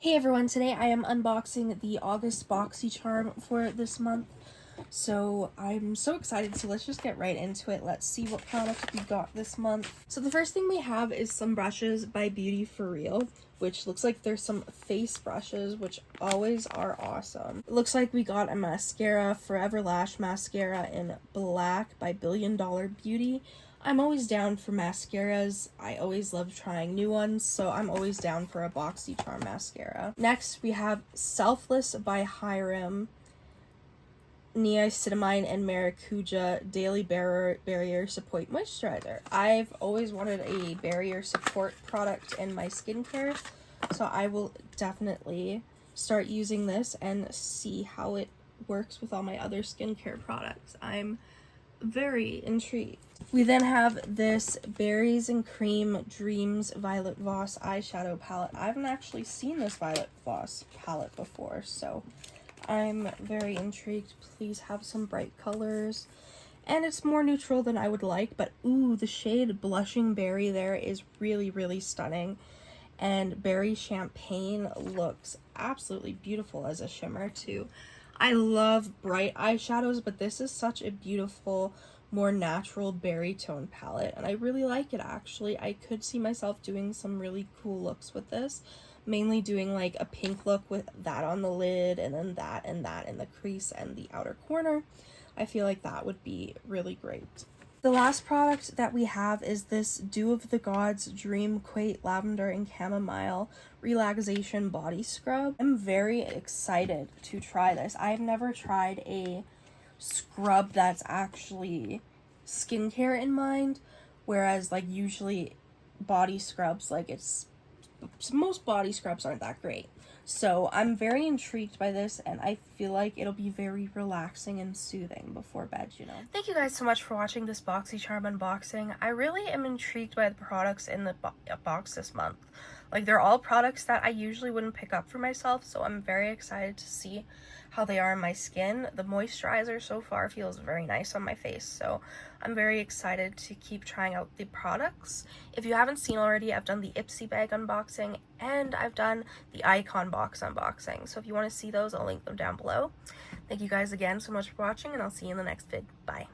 Hey everyone, today I am unboxing the August Boxycharm for this month. So I'm so excited, so let's just get right into it. Let's see what product we got this month. So the first thing we have is some brushes by Beauty For Real, which looks like there's some face brushes, which always are awesome. It looks like we got a mascara, Forever Lash Mascara in black by Billion Dollar Beauty. I'm always down for mascaras. I always love trying new ones, so I'm always down for a Boxycharm mascara. Next, we have Selfless by Hyram Niacinamide and Maracuja Daily Barrier Support Moisturizer. I've always wanted a barrier support product in my skincare, so I will definitely start using this and see how it works with all my other skincare products. I'm very intrigued. We then have this Berries and Cream Dreams Violet Voss eyeshadow palette. I haven't actually seen this Violet Voss palette before, so I'm very intrigued. Please have some bright colors. And it's more neutral than I would like, but ooh, the shade Blushing Berry there is really, really stunning. And Berry Champagne looks absolutely beautiful as a shimmer too. I love bright eyeshadows, but this is such a beautiful, more natural berry tone palette, and I really like it actually. I could see myself doing some really cool looks with this, mainly doing like a pink look with that on the lid and then that and that in the crease and the outer corner. I feel like that would be really great. The last product that we have is this Dew of the Gods Dream Quate Lavender and Chamomile Relaxation Body Scrub. I'm very excited to try this. I've never tried a scrub that's actually skincare in mind, whereas like usually body scrubs, like most body scrubs aren't that great. So I'm very intrigued by this, and I feel like it'll be very relaxing and soothing before bed, you know. Thank you guys so much for watching this Boxycharm unboxing. I really am intrigued by the products in the box this month. Like, they're all products that I usually wouldn't pick up for myself, so I'm very excited to see how they are in my skin. The moisturizer so far feels very nice on my face, so I'm very excited to keep trying out the products. If you haven't seen already, I've done the Ipsy bag unboxing and I've done the Icon box unboxing, so if you want to see those, I'll link them down below. Thank you guys again so much for watching, and I'll see you in the next vid. Bye.